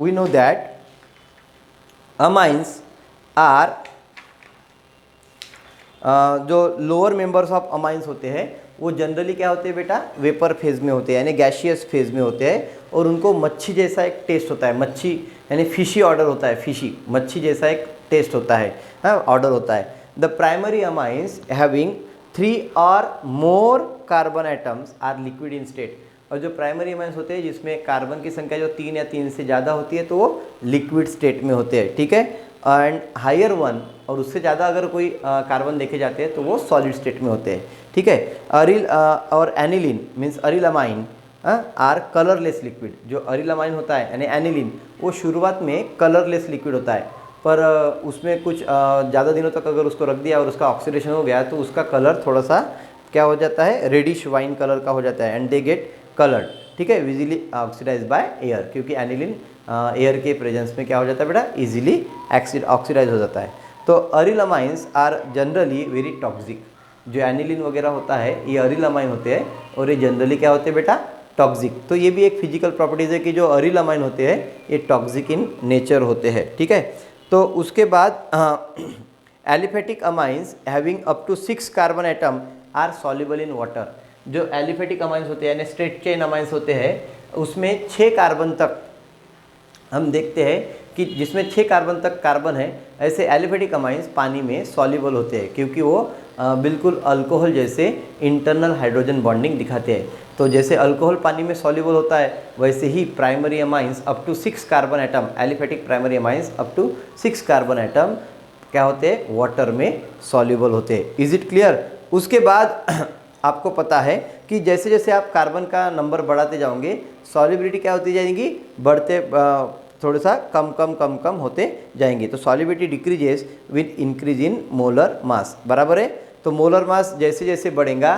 We know that amines are जो lower members of amines होते हैं वो जनरली क्या होते हैं बेटा, वेपर फेज में होते हैं, यानी गैशियस फेज में होते हैं, और उनको मच्छी जैसा एक टेस्ट होता है, मच्छी यानी फिशी ऑर्डर होता है, फिशी मच्छी जैसा एक टेस्ट होता है, ऑर्डर होता है। द प्राइमरी अमाइंस हैविंग 3 और more carbon atoms are liquid in state. और जो प्राइमरी अमाइंस होते हैं जिसमें कार्बन की संख्या जो 3 या 3 से ज़्यादा होती है तो वो लिक्विड स्टेट में होते हैं, ठीक है। एंड हायर वन, और उससे ज़्यादा अगर कोई कार्बन देखे जाते हैं तो वो सॉलिड स्टेट में होते हैं, ठीक है। अरिल और aniline means aryl amine are colourless liquid. जो अरिल अमाइन होता है यानी एनिलिन, वो शुरुआत में कलरलेस लिक्विड होता है, पर उसमें कुछ ज़्यादा दिनों तक अगर उसको रख दिया और उसका ऑक्सीडेशन हो गया तो उसका कलर थोड़ा सा क्या हो जाता है, रेडिश वाइन कलर का हो जाता है, एंड दे गेट कलर्ड, ठीक है, विजिली ऑक्सीडाइज बाय एयर, क्योंकि एनिलिन एयर के प्रेजेंस में क्या हो जाता है बेटा, इजीली ऑक्सीडाइज हो जाता है। तो aryl amines are generally very toxic. जो एनिलिन वगैरह होता है ये अरिल अमाइन होते हैं और ये जनरली क्या होते हैं बेटा, टॉक्सिक। तो ये भी एक फिजिकल प्रॉपर्टीज़ है कि जो अरिल अमाइन होते हैं ये टॉक्सिक इन नेचर होते हैं, ठीक है। तो उसके बाद aliphatic amines having up to 6 carbon atom are soluble in water. जो एलिफेटिक अमाइंस होते हैं यानी स्ट्रेट चेन अमाइंस होते हैं उसमें 6 कार्बन तक हम देखते हैं कि जिसमें 6 कार्बन तक कार्बन है, ऐसे एलिफेटिक अमाइंस पानी में सॉल्युबल होते हैं क्योंकि वो बिल्कुल अल्कोहल जैसे इंटरनल हाइड्रोजन बॉन्डिंग दिखाते हैं। तो जैसे अल्कोहल पानी में सॉल्युबल होता है वैसे ही primary amines up to 6 carbon atom, aliphatic primary amines up to 6 carbon atom क्या होते हैं, वाटर में सॉल्युबल होते हैं। Is it clear. उसके बाद आपको पता है कि जैसे जैसे आप कार्बन का नंबर बढ़ाते जाओगे सॉल्युबिलिटी क्या होती जाएगी, बढ़ते थोड़ा सा कम कम कम कम होते जाएंगे। तो solubility decreases with increase in molar mass, बराबर है। तो मोलर मास जैसे जैसे बढ़ेगा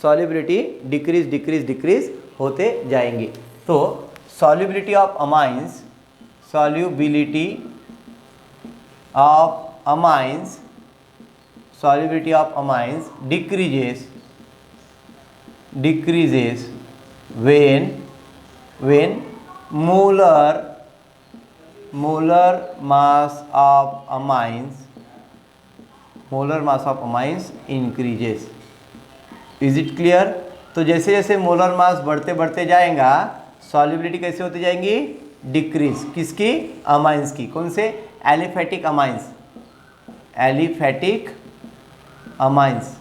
सॉल्युबिलिटी डिक्रीज डिक्रीज डिक्रीज होते जाएंगे। तो solubility of amines, solubility of amines, solubility of amines decreases when molar mass of amines increases। Is it clear. तो जैसे जैसे मोलर मास बढ़ते बढ़ते जाएगा सॉल्युबिलिटी कैसे होती जाएंगी, डिक्रीज। किसकी, अमाइंस की। कौन से, aliphatic amines, aliphatic amines.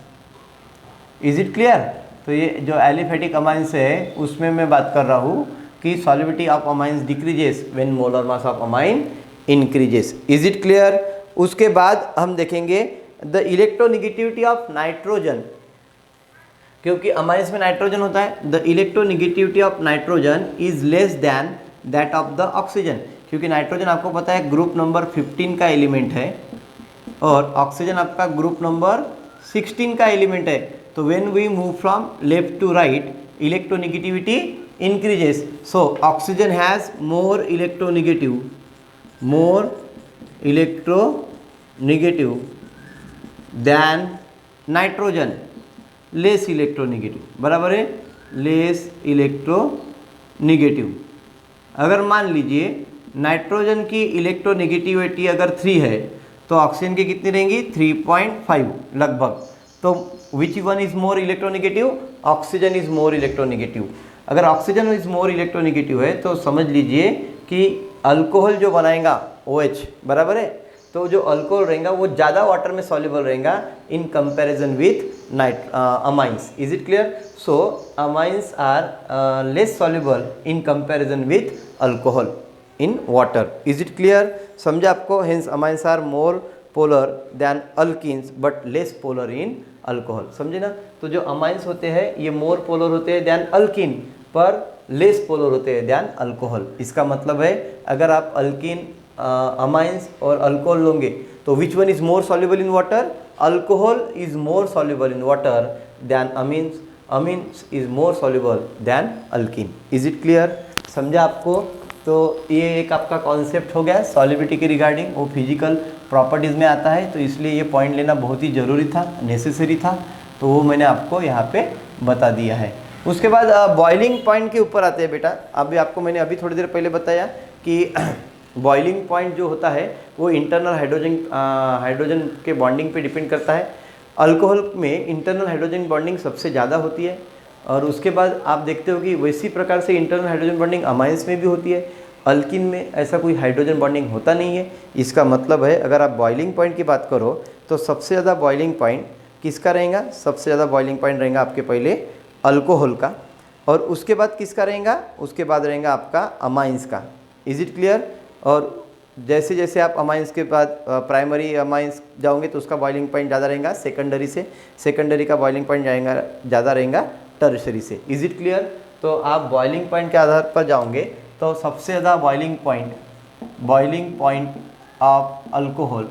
Is it clear. तो ये जो एलिफेटिक अमाइंस है उसमें मैं बात कर रहा हूँ कि solubility of amines decreases when molar mass of amine increases. Is it clear. उसके बाद हम देखेंगे द इलेक्ट्रोनेगेटिविटी ऑफ नाइट्रोजन, क्योंकि अमाइंस में नाइट्रोजन होता है। The electronegativity of nitrogen is less than that of the oxygen, क्योंकि नाइट्रोजन आपको पता है ग्रुप नंबर 15 का एलिमेंट है और ऑक्सीजन आपका ग्रुप नंबर 16 का एलिमेंट है। तो when we move from left to right electronegativity increases, so oxygen has more electronegative than nitrogen, less electronegative, बराबर है, less electronegative। अगर मान लीजिए नाइट्रोजन की इलेक्ट्रोनेगेटिविटी अगर 3 है तो ऑक्सीजन की कितनी रहेंगी, 3.5 लगभग। तो which one is more electronegative, oxygen is more electronegative. अगर ऑक्सीजन इज मोर इलेक्ट्रोनेगेटिव है तो समझ लीजिए कि अल्कोहल जो बनाएगा OH, बराबर है, तो जो अल्कोहल रहेगा वो ज़्यादा वाटर में सॉल्युबल रहेगा in comparison with amines. Is it clear. So amines are less soluble in comparison with alcohol in water. Is it clear, समझा आपको। Hence amines are more polar than alkenes but less polar in alcohol, समझे ना। तो जो amines होते हैं ये more polar होते हैं दैन अल्किन, पर लेस पोलर होते हैं दैन अल्कोहल। इसका मतलब है अगर आप अल्किन, अमाइंस और अल्कोहल लोगे तो which one is more soluble in water, alcohol is more soluble in water than amines, amines is more soluble than alkene. Is it clear, समझा आपको। तो ये एक आपका कॉन्सेप्ट हो गया सॉल्युबिलिटी के रिगार्डिंग, वो फिजिकल प्रॉपर्टीज़ में आता है, तो इसलिए ये पॉइंट लेना बहुत ही ज़रूरी था, नेसेसरी था, तो वो मैंने आपको यहाँ पे बता दिया है। उसके बाद बॉइलिंग पॉइंट के ऊपर आते हैं बेटा। अभी आपको मैंने अभी थोड़ी देर पहले बताया कि बॉइलिंग पॉइंट जो होता है वो इंटरनल हाइड्रोजन के बॉन्डिंग पे डिपेंड करता है। अल्कोहल में इंटरनल हाइड्रोजन बॉन्डिंग सबसे ज़्यादा होती है, और उसके बाद आप देखते हो कि वैसी प्रकार से इंटरनल हाइड्रोजन बॉन्डिंग अमाइंस में भी होती है। अल्किन में ऐसा कोई हाइड्रोजन बॉन्डिंग होता नहीं है। इसका मतलब है अगर आप बॉइलिंग पॉइंट की बात करो तो सबसे ज़्यादा बॉइलिंग पॉइंट किसका रहेगा? सबसे ज़्यादा बॉइलिंग पॉइंट रहेगा आपके पहले अल्कोहल का, और उसके बाद किसका रहेगा? उसके बाद रहेगा आपका अमाइंस का। Is it clear? और जैसे जैसे आप अमाइंस के बाद प्राइमरी अमाइंस जाओगे तो उसका बॉइलिंग पॉइंट ज़्यादा रहेगा सेकेंडरी से, सेकेंडरी का बॉइलिंग पॉइंट जाएगा ज़्यादा रहेगा टर्शरी से। Is it clear? तो आप बॉइलिंग पॉइंट के आधार पर जाओगे तो सबसे ज़्यादा boiling point of alcohol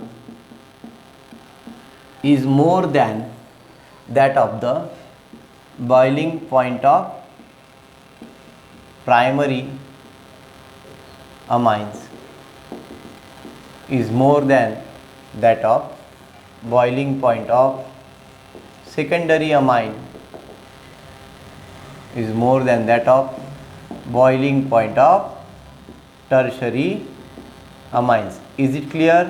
is more than that of the boiling point of primary amines, is more than that of boiling point of secondary amine, is more than that of boiling point of tertiary amines. Is it clear?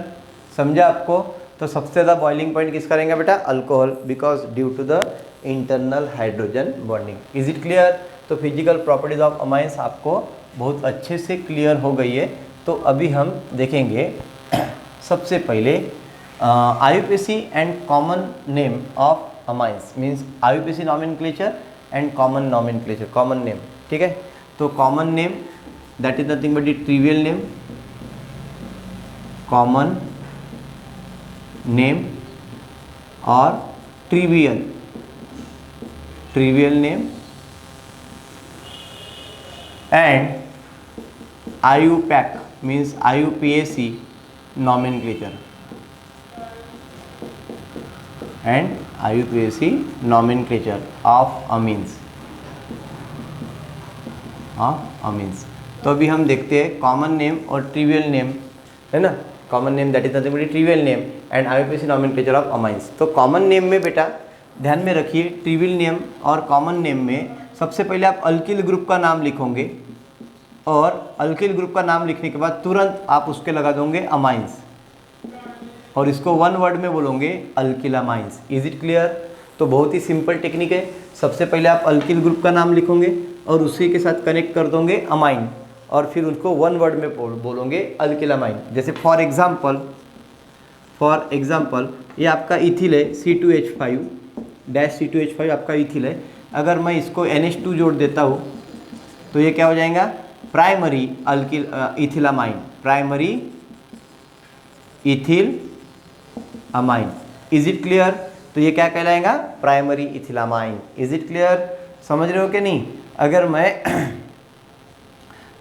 समझा आपको? तो सबसे ज़्यादा boiling point किसका रहेगा बेटा? Alcohol, because due to the internal hydrogen bonding. Is it clear? तो physical properties of amines आपको बहुत अच्छे से क्लियर हो गई है। तो अभी हम देखेंगे सबसे पहले IUPAC and common name of amines, means IUPAC nomenclature and common nomenclature, common name. ठीक है, तो common name that is nothing but the trivial name, common name और ट्रिवियल नेम एंड IUPAC मीन्स IUPAC nomenclature and IUPAC nomenclature of amines। तो अभी हम देखते हैं कॉमन नेम और ट्रिवियल नेम, है ना। Common name that is nothing but trivial name and IUPAC nomenclature of amines. तो कॉमन नेम में बेटा ध्यान में रखिए, ट्रिवियल नेम और कॉमन नेम में सबसे पहले आप अल्किल ग्रुप का नाम लिखोगे, और अल्किल ग्रुप का नाम लिखने के बाद तुरंत आप उसके लगा दोगे अमाइंस, और इसको वन वर्ड में बोलोगे alkyl amines. Is it clear? तो बहुत ही सिंपल टेक्निक है। सबसे पहले आप अल्किल ग्रुप का नाम लिखोगे और उसी के साथ कनेक्ट कर दोगे अमाइन, और फिर उसको वन वर्ड में बोलोगे अल्किलामाइन। जैसे फॉर एग्जाम्पल ये आपका इथिल है C2H5 आपका इथिल है। अगर मैं इसको NH2 जोड़ देता हूँ तो ये क्या हो जाएगा? Primary ethylamine, primary ethyl amine. Is it clear? तो ये क्या कहलाएगा? Primary ethylamine. Is it clear? समझ रहे हो कि नहीं? अगर मैं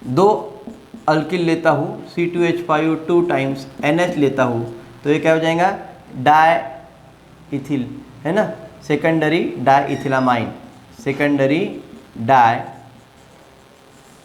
दो अल्किल लेता हूँ C2H5 2 टाइम्स NH लेता हूँ तो ये क्या हो जाएगा? डाई इथिल, है ना, secondary diethylamine, secondary die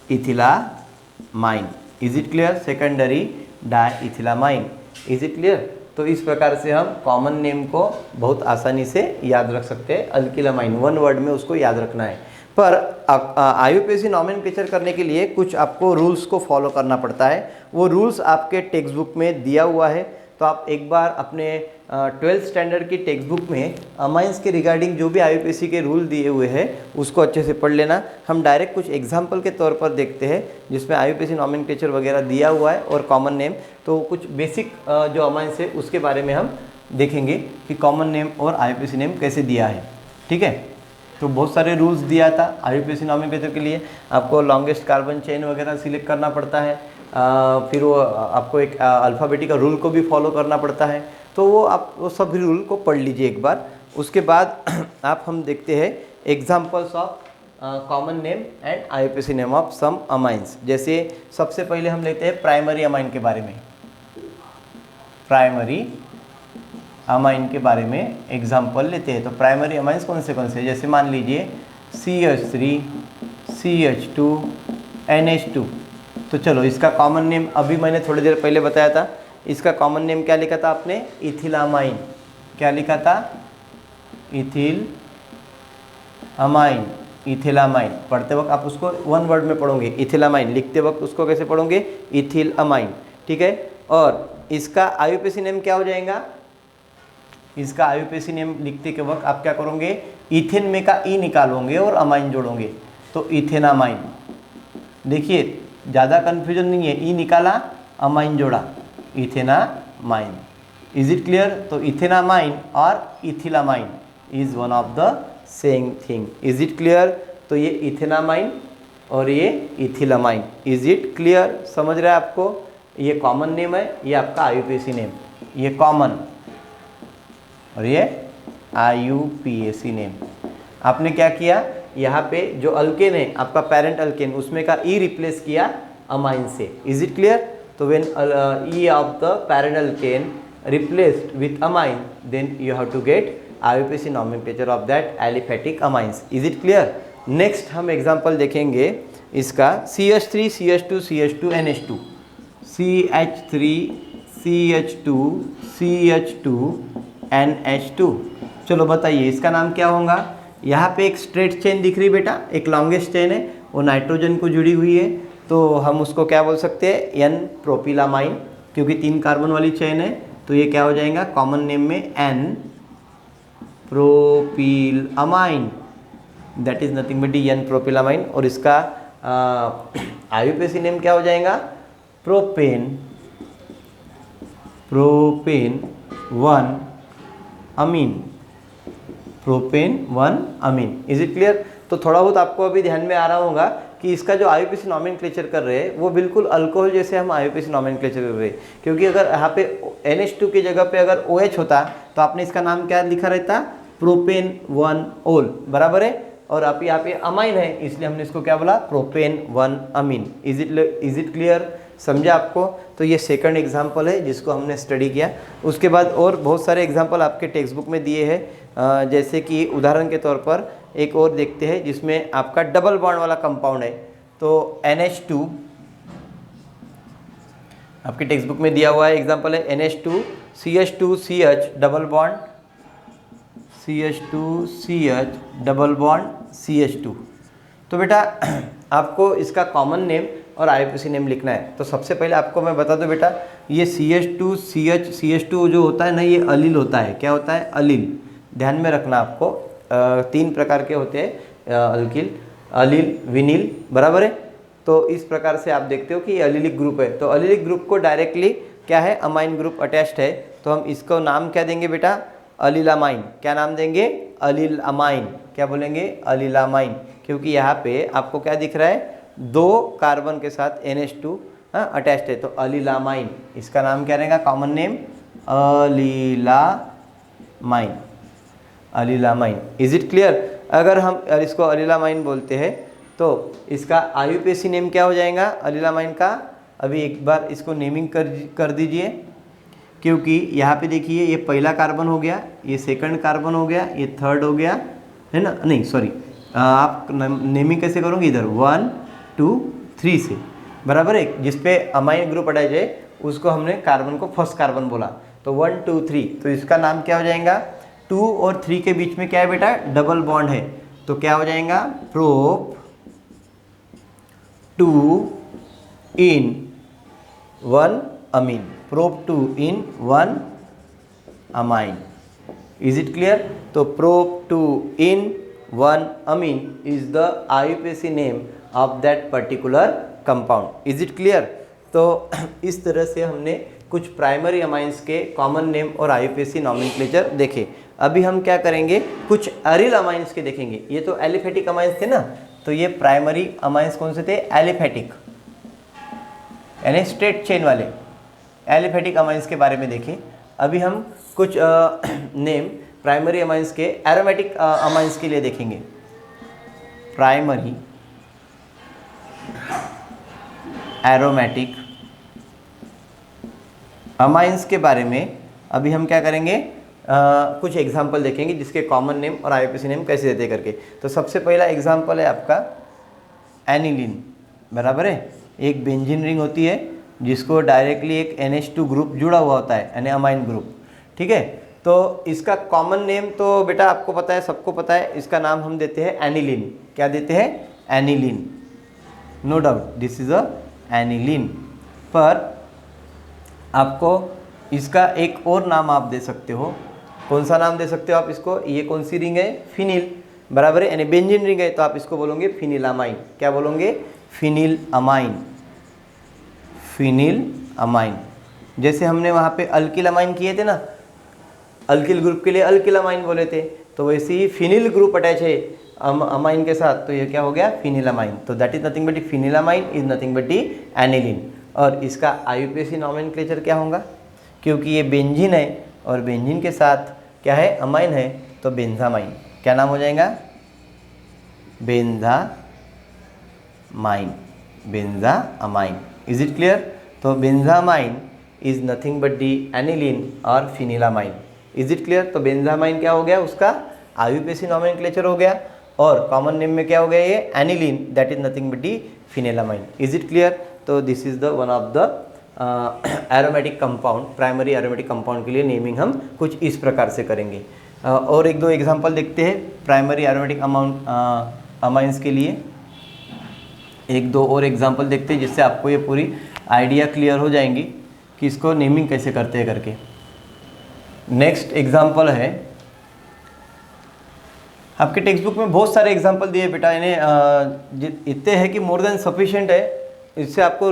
इथिलामाइन। Is it clear? Secondary diethylamine. Is it clear? तो इस प्रकार से हम कॉमन नेम को बहुत आसानी से याद रख सकते हैं। अल्किलामाइन वन वर्ड में उसको याद रखना है। पर IUPAC नॉमेनक्लेचर करने के लिए कुछ आपको रूल्स को फॉलो करना पड़ता है। वो रूल्स आपके टेक्स्ट बुक में दिया हुआ है, तो आप एक बार अपने 12th स्टैंडर्ड की टेक्स्ट बुक में अमाइंस के रिगार्डिंग जो भी IUPAC के रूल दिए हुए हैं उसको अच्छे से पढ़ लेना। हम डायरेक्ट कुछ एग्जाम्पल के तौर पर देखते हैं जिसमें IUPAC नॉमेनक्लेचर वगैरह दिया हुआ है और कॉमन नेम। तो कुछ बेसिक जो अमाइंस है उसके बारे में हम देखेंगे कि कॉमन नेम और IUPAC नेम कैसे दिया है। ठीक है, तो बहुत सारे रूल्स दिया था IUPAC नॉमेनक्लेचर के लिए। आपको लॉन्गेस्ट कार्बन चेन वगैरह सिलेक्ट करना पड़ता है, फिर वो आपको एक अल्फ़ाबेटिक रूल को भी फॉलो करना पड़ता है। तो वो आप वो सभी रूल को पढ़ लीजिए एक बार। उसके बाद आप हम देखते हैं examples of common name and IUPAC name of some amines. जैसे सबसे पहले हम लेते हैं प्राइमरी अमाइन के बारे में। प्राइमरी अमाइन के बारे में एग्जाम्पल लेते हैं। तो प्राइमरी अमाइंस कौन से जैसे मान लीजिए CH3 CH2 NH2। तो चलो इसका कॉमन नेम अभी मैंने थोड़ी देर पहले बताया था। इसका कॉमन नेम क्या लिखा था आपने? इथिलामाइन। क्या लिखा था? Ethyl amine. इथिलामाइन। पढ़ते वक्त आप उसको वन वर्ड में पढ़ोगे इथिलामाइन, लिखते वक्त उसको कैसे पढ़ोगे इथिलामाइन, ठीक है। और इसका आईयूपीएसी नेम क्या हो जाएगा, इसका आईयूपीएसी नेम लिखते के वक्त आप क्या करोगे, इथेन में का ई निकालोगे और अमाइन जोड़ोगे तो इथेनामाइन। देखिए ज़्यादा कन्फ्यूजन नहीं है, ई निकाला अमाइन जोड़ा इथेनामाइन। Is it clear? तो इथेनामाइन और ethylamine is one of the same thing. Is it clear? तो ये इथेनामाइन और ये इथिलामाइन। Is it clear? समझ रहे हैं आपको? ये कॉमन नेम है, ये आपका आईयूपीएसी नेम, ये कॉमन और ये आईयूपीएसी नेम। आपने क्या किया, यहाँ पे जो अल्केन है आपका पेरेंट अल्केन, उसमें का ई रिप्लेस किया अमाइन से। Is it clear? तो when E of the parent alkane replaced with amine, then you have to get IUPAC nomenclature of that aliphatic amines. Is it clear? Next हम example देखेंगे इसका CH3 CH2 CH2 NH2, CH3 CH2 CH2 NH2। चलो बताइए इसका नाम क्या होगा। यहाँ पे एक स्ट्रेट चेन दिख रही बेटा, एक लॉन्गेस्ट चेन है, वो नाइट्रोजन को जुड़ी हुई है, तो हम उसको क्या बोल सकते हैं, एन प्रोपिलामाइन, क्योंकि 3 कार्बन वाली चेन है तो ये क्या हो जाएगा कॉमन नेम में n propylamine, that is nothing but n propylamine. और इसका आईयूपीएसी नेम क्या हो जाएगा, propane 1 amine, propane 1 amine. Is it clear? तो थोड़ा बहुत आपको अभी ध्यान में आ रहा होगा कि इसका जो आईयूपीएसी नॉमेनक्लेचर कर रहे हैं वो बिल्कुल अल्कोहल जैसे हम आईयूपीएसी नॉमेनक्लेचर कर रहे हैं, क्योंकि अगर यहाँ पे NH2 की जगह पे अगर OH होता तो आपने इसका नाम क्या लिखा रहता, प्रोपेन 1 ओल, बराबर है। और आप यहाँ पे अमाइन है इसलिए हमने इसको क्या बोला, propane 1 amine. Is it clear? समझा आपको? तो ये सेकंड एग्जाम्पल है जिसको हमने स्टडी किया। उसके बाद और बहुत सारे एग्जाम्पल आपके टेक्स्ट बुक में दिए हैं, जैसे कि उदाहरण के तौर पर एक और देखते हैं जिसमें आपका डबल बॉन्ड वाला कंपाउंड है। तो NH2 आपके टेक्स्ट बुक में दिया हुआ है, एग्जाम्पल है NH2 CH2 CH double bond CH2 CH double bond CH2। तो बेटा आपको इसका कॉमन नेम और आईयूपीएसी नेम लिखना है। तो सबसे पहले आपको मैं बता दूं बेटा, ये CH2 CH CH2 जो होता है ना, ये अलील होता है। क्या होता है? अलील। ध्यान में रखना आपको, 3 प्रकार के होते हैं अल्किल, अलील, विनील, बराबर है। तो इस प्रकार से आप देखते हो कि ये अलीलिक ग्रुप है, तो अलीलिक ग्रुप को डायरेक्टली क्या है, अमाइन ग्रुप अटैच्ड है, तो हम इसको नाम क्या देंगे बेटा, अलीलामाइन। क्या नाम देंगे? अलीलामाइन। क्या बोलेंगे? अलीलामाइन, क्योंकि यहाँ पे आपको क्या दिख रहा है, 2 कार्बन के साथ NH2 अटैच्ड है, तो अलीलामाइन। इसका नाम क्या रहेगा, common name allylamine, allylamine. Is it clear? अगर हम इसको अलीलामाइन बोलते हैं तो इसका आईयूपीएसी नेम क्या हो जाएगा अलीलामाइन का। अभी एक बार इसको नेमिंग कर दीजिए, क्योंकि यहाँ पे देखिए ये पहला कार्बन हो गया, ये सेकंड कार्बन हो गया, ये थर्ड हो गया, है ना, नहीं सॉरी, आप नेमिंग कैसे करोगे, इधर 1 2 3 से, बराबर है। जिसपे अमाइन ग्रुप अटैच है उसको हमने कार्बन को फर्स्ट कार्बन बोला, तो 1 2 3, तो इसका नाम क्या हो जाएगा, 2 और 3 के बीच में क्या है बेटा, डबल बॉन्ड है, तो क्या हो जाएगा, prop 2 en 1 amine, prop 2 en 1 amine. Is it clear? तो prop 2 en 1 amine is the IUPAC name of that particular compound. Is it clear? तो इस तरह से हमने कुछ प्राइमरी अमाइंस के कॉमन नेम और आईयूपीएसी नॉमेनक्लेचर देखे। अभी हम क्या करेंगे, कुछ अरिल अमाइंस के देखेंगे। ये तो एलिफेटिक अमाइंस थे ना, तो ये प्राइमरी अमाइंस कौन से थे, एलिफेटिक, यानी स्ट्रेट चेन वाले एलिफेटिक अमाइंस के बारे में देखें। अभी हम कुछ नेम प्राइमरी अमाइंस के एरोमेटिक अमाइंस के लिए देखेंगे। प्राइमरी एरोमेटिक अमाइंस के बारे में अभी हम क्या करेंगे, कुछ एग्जाम्पल देखेंगे जिसके कॉमन नेम और आईयूपीएसी नेम कैसे देते करके। तो सबसे पहला एग्जाम्पल है आपका एनिलीन, बराबर है। एक बेंजीन रिंग होती है जिसको डायरेक्टली एक NH2 ग्रुप जुड़ा हुआ होता है, यानी अमाइन ग्रुप, ठीक है। तो इसका कॉमन नेम तो बेटा आपको पता है, सबको पता है, इसका नाम हम देते हैं एनिलीन। क्या देते हैं, aniline, no doubt this is a aniline. पर आपको इसका एक और नाम आप दे सकते हो, कौन सा नाम दे सकते हो आप इसको, ये कौन सी रिंग है, फिनिल, बराबर है, यानी बेंजीन रिंग है, तो आप इसको बोलोगे फिनिलामाइन। क्या बोलोगे, फिनिलअमाइन, फिनिलअमाइन। जैसे हमने वहाँ पे अल्किलामाइन किए थे ना, अल्किल ग्रुप के लिए अल्किलामाइन बोले थे, तो वैसे ही फिनिल ग्रुप अटैच है अमाइन के साथ, तो ये क्या हो गया, फिनिलामाइन। तो that is nothing but phenylamine is nothing but aniline. और इसका आईयूपीएसी नॉमेनक्लेचर क्या होगा, क्योंकि ये बेंजीन है और बेंजीन के साथ क्या है, अमाइन है, तो बेंजामाइन। क्या नाम हो जाएगा, benzenamine, benzenamine. Is it clear. तो benzenamine is nothing but the aniline और फिनिलामाइन। Is it clear. तो बेंजामाइन क्या हो गया, उसका आईयूपीएसी नॉमेनक्लेचर हो गया, और कॉमन नेम में क्या हो गया, ये aniline, that is nothing but the phenylamine. Is it clear. तो this is the one of the aromatic compound, primary aromatic compound के लिए नेमिंग हम कुछ इस प्रकार से करेंगे। और एक दो एग्जांपल देखते हैं प्राइमरी एरोमेटिक अमाइंस के लिए, एक दो और एग्जांपल देखते हैं जिससे आपको ये पूरी आइडिया क्लियर हो जाएंगी कि इसको नेमिंग कैसे करते हैं करके। नेक्स्ट एग्जांपल है, आपके टेक्स्ट बुक में बहुत सारे एग्जांपल दिए बेटा, इन्हें इतने हैं कि मोर देन सफिशिएंट है। इससे आपको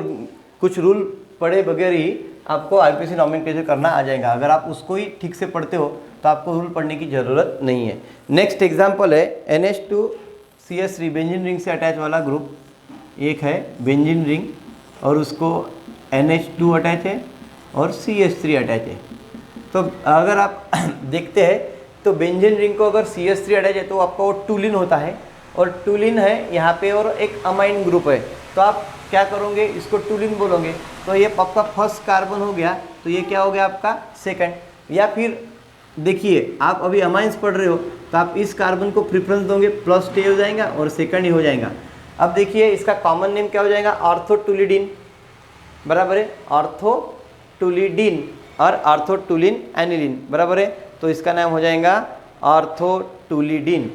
कुछ रूल पढ़े बगैर ही आपको आईयूपीएसी नॉमेनक्लेचर करना आ जाएगा। अगर आप उसको ही ठीक से पढ़ते हो तो आपको रूल पढ़ने की ज़रूरत नहीं है। नेक्स्ट एग्जांपल है NH2CH3 बेंजीन रिंग से अटैच वाला ग्रुप, एक है बेंजीन रिंग और उसको NH2 अटैच है और CH3 अटैच है। तो अगर आप देखते हैं तो बेंजीन रिंग को अगर CH3 अटैच है तो आपका वो टूलिन होता है, और टूलिन है यहाँ पे और एक अमाइन ग्रुप है, तो आप क्या करोगे, इसको टूलिन बोलोगे, तो ये आपका फर्स्ट कार्बन हो गया, तो ये क्या हो गया आपका सेकंड। या फिर देखिए आप अभी अमाइंस पढ़ रहे हो तो आप इस कार्बन को प्रेफरेंस दोगे, प्लस टे हो जाएगा और सेकंड ही हो जाएगा। अब देखिए इसका कॉमन नेम क्या हो जाएगा, ऑर्थोटूलिडीन, बराबर है, ऑर्थोटूलिडीन और ऑर्थोटूलिन एनिलीन, बराबर है, तो इसका नाम हो जाएगा orthotoluidine,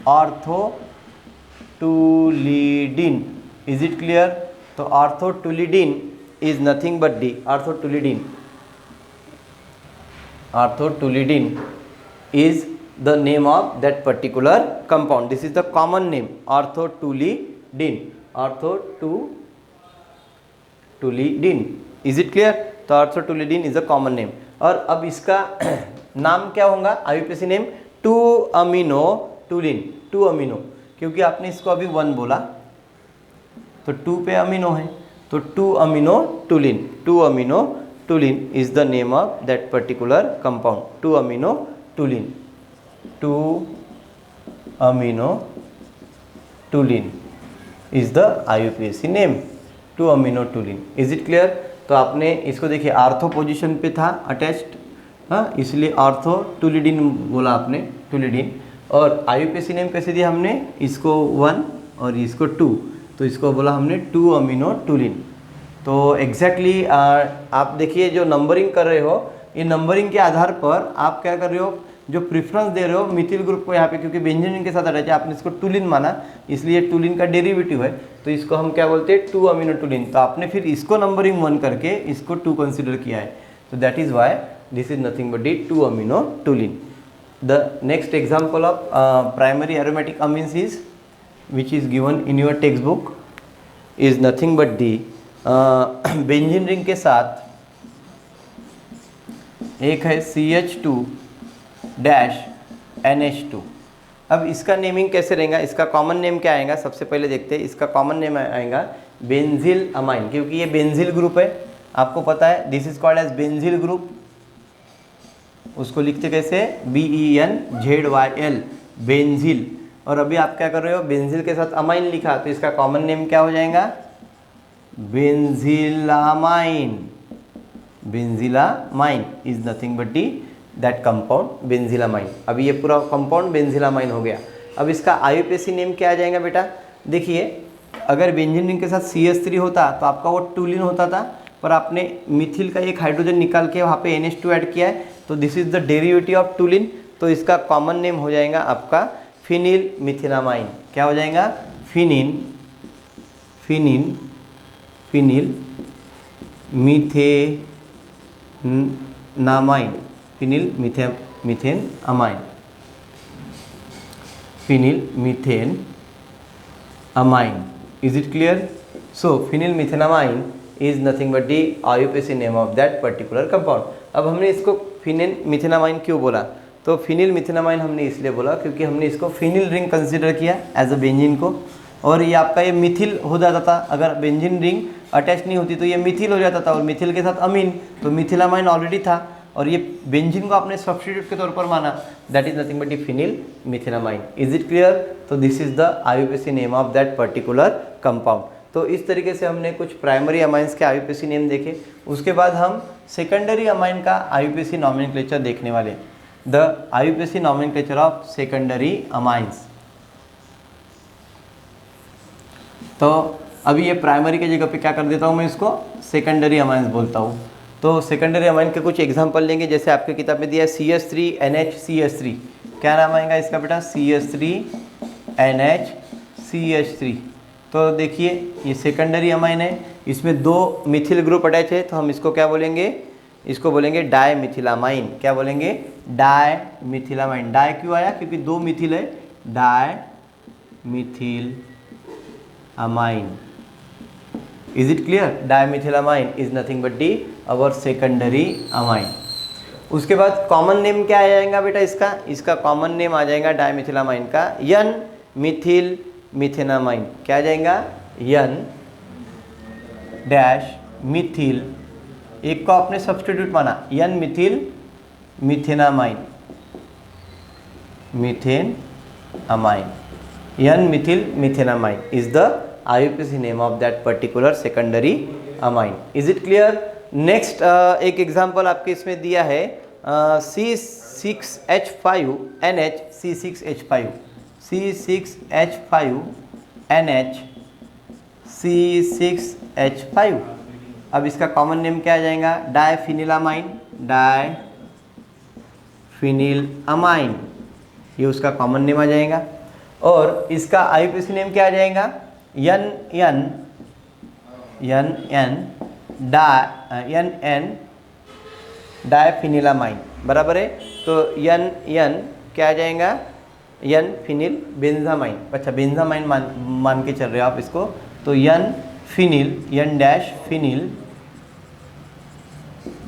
orthotoluidine. Is it clear. तो orthotoluidine is nothing but the, orthotoluidine, orthotoluidine is the name of that particular compound. This is the common name, orthotulidine, orthotulidine. Is it clear? तो orthotulidine is a common name. और अब इसका नाम क्या होगा, IUPAC name 2-aminotulin, 2-amino, क्योंकि आपने इसको अभी 1 बोला तो 2 पे अमीनो है, तो 2-aminotulin, 2-aminotulin is the name of that particular compound, 2-aminotulin, 2-aminotulin is the IUPAC name, 2-aminotulin. Is it clear? तो आपने इसको देखिए आर्थो पोजीशन पे था अटैच्ड, हाँ, इसलिए ऑर्थोटूलिडीन बोला आपने, टूलिडीन। और IUPAC नेम कैसे दिया हमने, इसको 1 और इसको 2, तो इसको बोला हमने 2-aminotulin। तो एग्जैक्टली आप देखिए जो नंबरिंग कर रहे हो, ये नंबरिंग के आधार पर आप क्या कर रहे हो, जो प्रेफरेंस दे रहे हो मिथिल ग्रुप को यहाँ पे, क्योंकि बेंजीन रिंग के साथ अटैच है, आपने इसको टूलिन माना, इसलिए टूलिन का डेरिवेटिव है, तो इसको हम क्या बोलते हैं, 2-aminotulin। तो आपने फिर इसको नंबरिंग 1 करके इसको 2 कंसिडर किया है, तो that is why this is nothing but the 2-aminotulin। The next example of primary aromatic amines is which is given in your text book is nothing but the benzene ring के साथ एक है CH2-NH2। अब इसका naming कैसे रहेगा, इसका common name क्या आएगा, सबसे पहले देखते हैं। इसका कॉमन नेम आएगा बेंजिल अमाइन, क्योंकि ये बेंजिल ग्रुप है, आपको पता है, this is called as benzyl group. उसको लिखते कैसे, BENZYL, बेंजिल। और अभी आप क्या कर रहे हो, बेंजिल के साथ अमाइन लिखा, तो इसका कॉमन नेम क्या हो जाएगा, benzylamine, benzylamine is nothing but the that compound benzylamine. अभी ये पूरा कंपाउंड बेंजिलामाइन हो गया। अब इसका आईयूपीएसी नेम क्या आ जाएगा बेटा, देखिए अगर बेंजीन रिंग के साथ CH3 होता तो आपका वो टूलिन होता था, पर आपने मिथिल का एक हाइड्रोजन निकाल के वहाँ पे NH2 ऐड किया है, तो this is the derivative of toluene, तो इसका कॉमन नेम हो जाएगा आपका फिनिल मिथिलामाइन। क्या हो जाएगा? Phenyl methenamine, phenyl methane amine, phenyl methane amine. Is it clear? So phenyl methenamine is nothing but the IUPAC name of that particular compound. अब हमने इसको फिनिल मिथेनामाइन क्यों बोला? तो फिनिल मिथेनामाइन हमने इसलिए बोला क्योंकि हमने इसको फिनिल रिंग कंसीडर किया एज अ बेंजीन को, और ये आपका ये मिथिल हो जाता था। अगर बेंजीन रिंग अटैच नहीं होती तो ये मिथिल हो जाता था, और मिथिल के साथ अमीन, तो मिथिलामाइन ऑलरेडी था, और ये बेंजीन को आपने सब्स्टिट्यूट के तौर पर माना। That is nothing but phenyl methylamine. Is it clear? तो this is the IUPAC name of that particular compound. तो इस तरीके से हमने कुछ प्राइमरी अमाइंस के IUPAC नेम देखे। उसके बाद हम सेकेंडरी अमाइन का IUPAC नॉमेनक्लेचर देखने वाले। The IUPAC nomenclature of secondary amines. तो अभी ये प्राइमरी की जगह पे क्या कर देता हूँ, मैं इसको सेकेंडरी अमाइंस बोलता हूँ। तो सेकेंडरी अमाइन के कुछ एग्जांपल लेंगे, जैसे आपके किताब में दिया है CH3NH क्या नाम आएगा इसका बेटा? CH3NH तो देखिए ये सेकेंडरी अमाइन है, इसमें 2 मिथिल ग्रुप अटैच है, तो हम इसको क्या बोलेंगे? इसको बोलेंगे डायमिथिलामाइन। क्या बोलेंगे? डायमिथिलामाइन। डाय क्यों आया? क्योंकि 2 मिथिल है, dimethyl amine. Is it clear? Dimethylamine is nothing but the our secondary amine. उसके बाद कॉमन नेम क्या आ जाएगा बेटा इसका? इसका कॉमन नेम आ जाएगा डायमिथिलामाइन का N मिथिल मिथेनामाइन। क्या आ जाएगा? N डैश मिथिल, एक को आपने सब्स्टिट्यूट माना, N Mithil methenamine, methane amine. N Mithil methenamine is the IUPAC name of that particular secondary amine. Is it clear? Next एक एग्जाम्पल आपके इसमें दिया है C6H5NH, C6H5, C6H5NH, C6H5। अब इसका कॉमन नेम क्या आ जाएगा? डायफिनिलामाइन, डायफिनिलामाइन, ये उसका कॉमन नेम आ जाएगा। और इसका IUPAC नेम क्या आ जाएगा? NN डायफिनिलामाइन, बराबर है। तो NN क्या आ जाएगा? N phenyl benzenamine. अच्छा बेंजामाइन मान के चल रहे हो आप इसको, तो N phenyl, N dash phenyl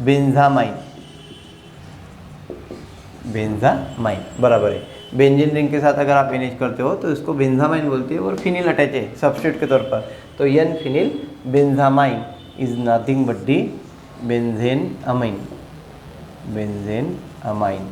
benzenamine, benzenamine, बराबर है। बेंजीन रिंग के साथ अगर आप NH करते हो तो इसको बेंजामाइन बोलते हैं, और फिनिल अटैच है सब्स्टिट्यूट के तौर पर, तो N phenyl benzenamine is nothing but the benzene amine, benzene amine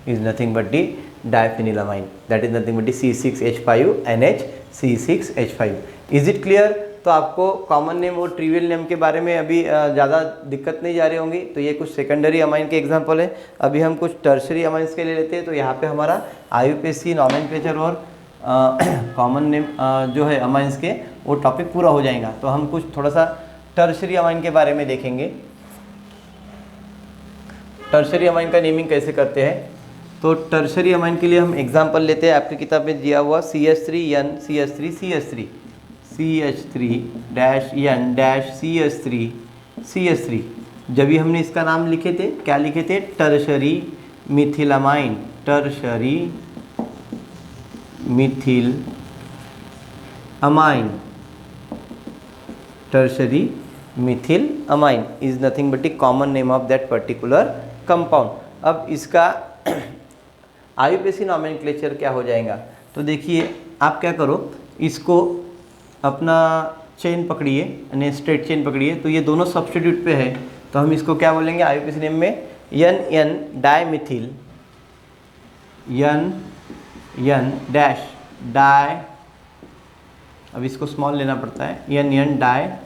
is nothing but the diphenylamine, that is nothing but the C6H5NH, C6H5। Is it clear? तो आपको कॉमन नेम और trivial name के बारे में अभी ज़्यादा दिक्कत नहीं जा रही होंगी। तो ये कुछ सेकेंडरी अमाइन के एग्जांपल है। अभी हम कुछ टर्शरी अमाइंस के ले लेते हैं। तो यहाँ पे हमारा IUPAC नॉमेनक्लेचर और कॉमन नेम जो है अमाइंस के, वो टॉपिक पूरा हो जाएगा। तो हम कुछ थोड़ा सा टर्शरी अमाइन के बारे में देखेंगे। टर्शरी अमाइन का नेमिंग कैसे करते हैं? तो टर्शरी अमाइन के लिए हम एग्जाम्पल लेते हैं। आपकी किताब में दिया हुआ CH3N CH3 dash N dash CH3। जब भी हमने इसका नाम लिखे थे, क्या लिखे थे? Tertiary methylamine, tertiary methyl amine, tertiary methyl amine is nothing but the common name of that particular compound. अब इसका IUPAC नॉमेनक्लेचर क्या हो जाएगा? तो देखिए आप क्या करो, इसको अपना चेन पकड़िए, यानी स्ट्रेट चेन पकड़िए, तो ये दोनों सब्स्टिट्यूट पे है, तो हम इसको क्या बोलेंगे IUPAC नेम में? NN dimethyl, NN dash di, अब इसको स्मॉल लेना पड़ता है, NN di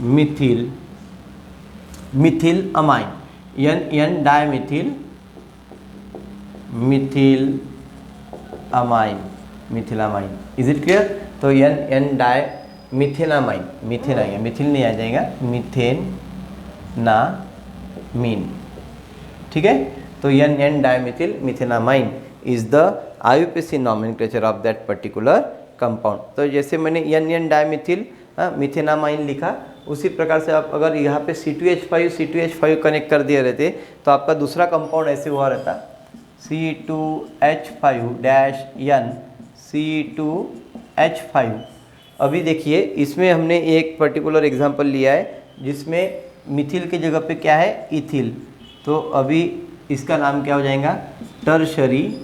methyl, methyl amine, NN dimethyl methyl amine, methylamine. Is it clear? तो NN डाय मिथेनामाइन, मिथेन आएगा, मिथिल नहीं आ जाएगा, मिथेन ना मीन, ठीक है। तो NN dimethyl methenamine is the IUPAC nomenclature of that particular compound. तो जैसे मैंने NN डायमिथिल मिथेनामाइन लिखा, उसी प्रकार से आप अगर यहाँ पे C2H5 कनेक्ट कर दिए रहते तो आपका दूसरा कंपाउंड ऐसे हुआ रहता C2H5-N C2H5। अभी देखिए इसमें हमने एक पर्टिकुलर एग्जांपल लिया है जिसमें मिथिल की जगह पे क्या है, इथिल। तो अभी इसका नाम क्या हो जाएगा, tertiary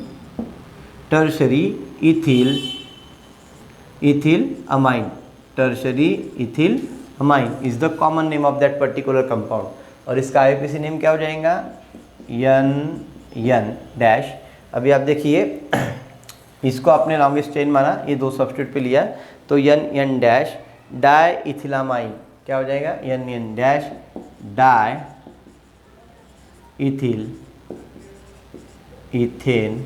ethyl amine. Tertiary ethyl amine is the common name of that particular compound. और इसका IUPAC नेम क्या हो जाएगा, NN डैश। अभी आप देखिए इसको आपने लॉन्गेस्ट चेन माना, ये 2 सब्स्टिट्यूट पे लिया, तो NN डैश डाई इथिलामाइन क्या हो जाएगा, NN डैश डाई इथेनामाइंस।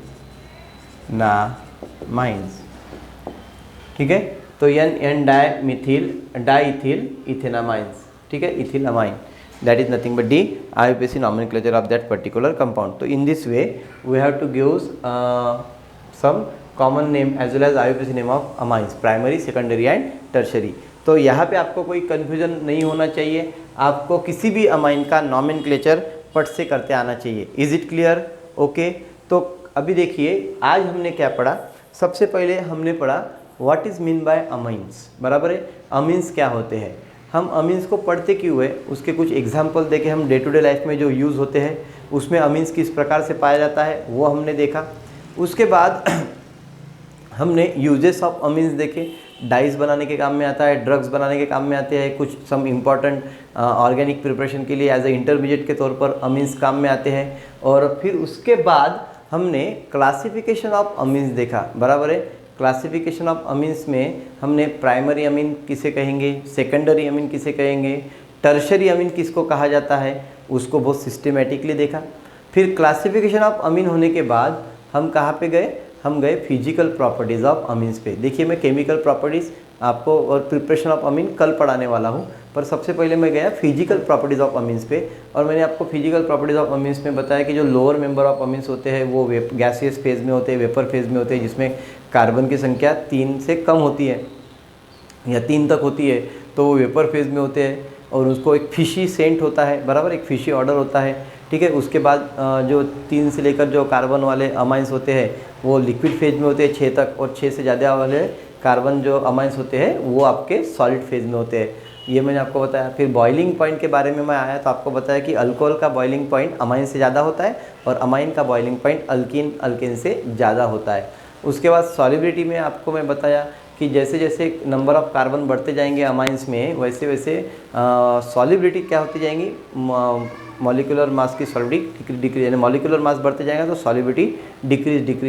ठीक है, तो NN डाईथिल इथेनामाइंस। ठीक है, इथिलामाइन, that is nothing but the IUPAC nomenclature of that particular compound. So in this way we have to give some common name as well as IUPAC name of amines, primary, secondary and tertiary. तो यहाँ पे आपको कोई confusion नहीं होना चाहिए, आपको किसी भी अमाइन का नॉमेनक्लेचर पट से करते आना चाहिए। Is it clear? ओके। तो अभी देखिए आज हमने क्या पढ़ा, सबसे पहले हमने पढ़ा what is mean by amines, बराबर है। अमीन्स क्या होते हैं, हम अमीन्स को पढ़ते क्यों है, उसके कुछ एग्जाम्पल देके हम डे टू डे लाइफ में जो यूज़ होते हैं उसमें अमीन्स किस प्रकार से पाया जाता है वो हमने देखा। उसके बाद हमने यूजेस ऑफ अमीन्स देखे, डाइस बनाने के काम में आता है, ड्रग्स बनाने के काम में आते हैं, कुछ सम इम्पॉर्टेंट ऑर्गेनिक प्रिपरेशन के लिए एज ए इंटरमीडिएट के तौर पर अमीन्स काम में आते हैं। और फिर उसके बाद हमने क्लासिफिकेशन ऑफ अमीन्स देखा, बराबर है। क्लासिफिकेशन ऑफ अमीन्स में हमने प्राइमरी अमीन किसे कहेंगे, सेकेंडरी अमीन किसे कहेंगे, टर्शरी अमीन किसको कहा जाता है, उसको बहुत सिस्टमेटिकली देखा। फिर क्लासिफिकेशन ऑफ अमीन होने के बाद हम कहाँ पे गए, हम गए फिजिकल प्रॉपर्टीज़ ऑफ अमीन्स पे। देखिए मैं केमिकल प्रॉपर्टीज़ आपको और प्रिपरेशन ऑफ अमीन कल पढ़ाने वाला हूँ, पर सबसे पहले मैं गया फिजिकल प्रॉपर्टीज़ ऑफ अमीन्स पे। और मैंने आपको फिजिकल प्रॉपर्टीज़ ऑफ अमीन्स में बताया कि जो लोअर मेंबर ऑफ अमीन्स होते हैं वो गैसियस फेज में होते हैं, वेपर फेज में होते हैं, जिसमें कार्बन की संख्या 3 से कम होती है या 3 तक होती है, तो वो वेपर फेज में होते हैं। और उसको एक फिशी सेंट होता है, बराबर, एक फिशी ऑर्डर होता है। ठीक है, उसके बाद जो 3 से लेकर जो कार्बन वाले अमाइंस होते हैं वो लिक्विड फेज में होते हैं 6 तक, और 6 से ज़्यादा वाले कार्बन जो अमाइंस होते हैं वो आपके सॉलिड फेज में होते हैं। ये मैंने आपको बताया। फिर बॉइलिंग पॉइंट के बारे में मैं आया तो आपको बताया कि अल्कोहल का बॉइलिंग पॉइंट अमाइन से ज़्यादा होता है और अमाइन का बॉइलिंग पॉइंट अल्केन से ज़्यादा होता है। उसके बाद सॉलिबिलिटी में आपको मैं बताया कि जैसे जैसे नंबर ऑफ़ कार्बन बढ़ते जाएंगे अमाइंस में, वैसे वैसे सॉलिबिलिटी क्या होती जाएंगी, मॉलिक्यूलर मास की सॉलिबिलिटी डिक्रीज, यानी मॉलिक्यूलर मास बढ़ते जाएगा तो सॉलिबिलिटी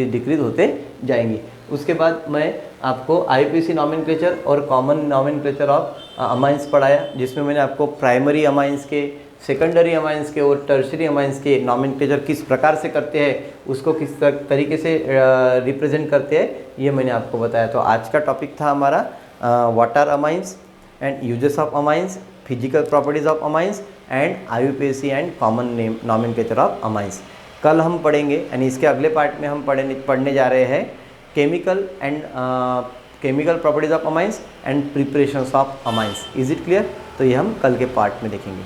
डिक्रीज होते जाएंगी। उसके बाद मैं आपको IUPAC नॉमेनक्लेचर और कॉमन नॉमेनक्लेचर ऑफ अमाइंस पढ़ाया, जिसमें मैंने आपको प्राइमरी अमाइंस के, सेकेंडरी अमाइंस के और टर्शरी अमाइंस के नॉमेनक्लेचर किस प्रकार से करते हैं, उसको किस तरीके से रिप्रेजेंट करते हैं, ये मैंने आपको बताया। तो आज का टॉपिक था हमारा what are amines and uses of amines, physical properties of amines and IUPAC and common name nomenclature of amines. कल हम पढ़ेंगे, यानी इसके अगले पार्ट में हम पढ़ने जा रहे हैं chemical properties of amines and preparations of amines. Is it clear? तो ये हम कल के पार्ट में देखेंगे।